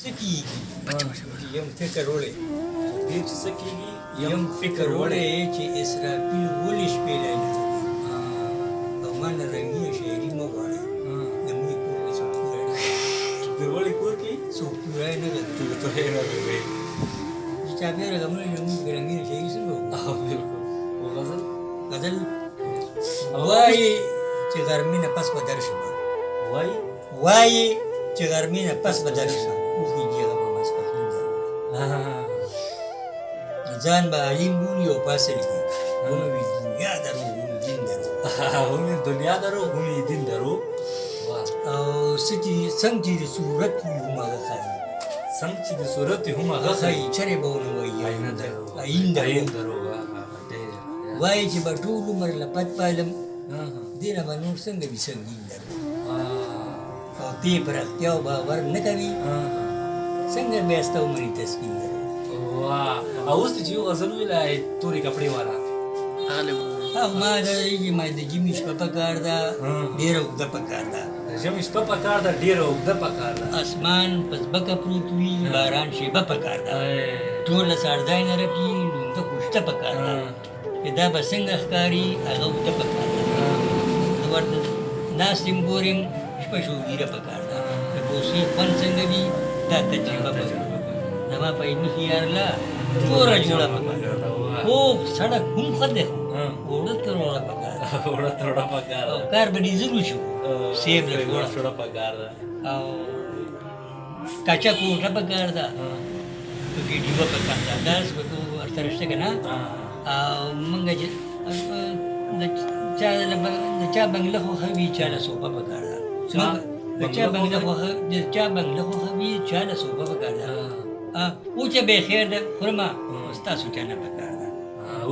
سکیږي یم فکر وړی ډېر چې څه کېږي یم فکر وړی چې اسرافیل ولې شپې لایل او ما نه رنګینه شاعري مه غواړئ د مینې کور کې څوک پوره د وړې کور کې څوک پوره نه لري ته یې نه لرې چې چاپېره غمونه نه موږ رنګینه شاعري څنګه وکړو بالکل او غزل غزل وایي چې غرمې نه پس به درشم وایي چې غرمې نه پس به درشم وخېږي هغه به ماسپښین دروړي ځان به علیم بولي او پاسه لیکي ومې دنیا درو ومې دین درو ومې دنیا درو ومې دین درو او څنګه چې د صورت وي هماغه ښایي څنګه چې د صورت وي هماغه ښایي چرې به ونه وایي آینه درو آیین درو وایي چې به ټول عمر لپت پالم دې نه به نور څنګه وي سنګین درو او دې پر اختیاو باور نه کوي څنګه بیا ستا عمري تسکین درو او اوس چې یو غزل ویلی تورې کپړې والا ما د ژمي شپه پکار ده ډېره اوږده پکار ده د ژمي شپه پکار ده ډېره اوږده پکار ده اسمان په ځمکه پروت وي باران شیبه پکار ده ټوله سړځای نه رپي لونده خوشته پکار ده چې دا به څنګه ښکاري هغه اوږده پکار ده زه ورته ناست یم ګورم شپه شوګیره پکار ده د بوسې خوند څنګه وي دا تجربه پکار ده زما په علمي خیال لا جوړه جوړه پکار ده خو سړک هم ښه دی اوړه تر اوړه پکار ده اوړه تر اوړه پکار ده کار به ډیزل وشو سیب له اوړه پکار ده او کچا کوټه پکار ده پکې ډیوه پکار ده داس به تو ورسره شته که نه او موږ چې د چا بنګله خوښه وي چا له صوفه پکار ده د چا بنګله خوښه وي چا له صوفه پکار ده اوچه به خیر ده خورمه ستاسو چا نه پکار ده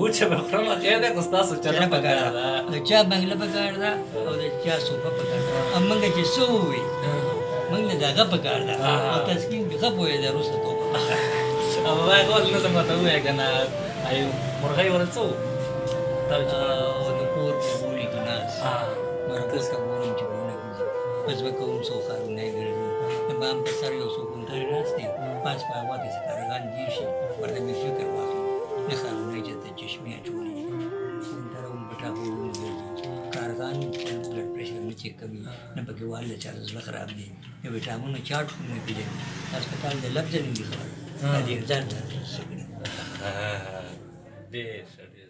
اوچه به خورمه خیر ده خو ستاسو چا نه پکار ده د چا بنګله پکار ده او د چا صوفه پکار ده او موږ چې څه ووایي موږ نه د هغه پکار ده او تسکین کې ښه پوهېده وروسته توبه او وایي غول نظم ورته ووایه که نه مرغۍ ورته څه او د کور په بولي کې ناست مرکز ته ګورم چې بونه ګوري په ځمکه هم څو ښارونه یې ګرځي د بام په سر یو څو کونترې ناست دي پاس په هوا کې ستارګان جیر شي ورته مې فکر واخلي نه ښارونه یې چېرته چشمې اچولي کونتره هم په ټاپو هم ګرځي کارګان خپل بلډ پرېشر نه چیک کوي نه پکې وال د چا زړه خراب دي د ویټامینو چاټ هم نه پېژني هسپتال د لفظ نه دي خبره دا ډېر ځان ته څه کړي ډېر ښه ډېر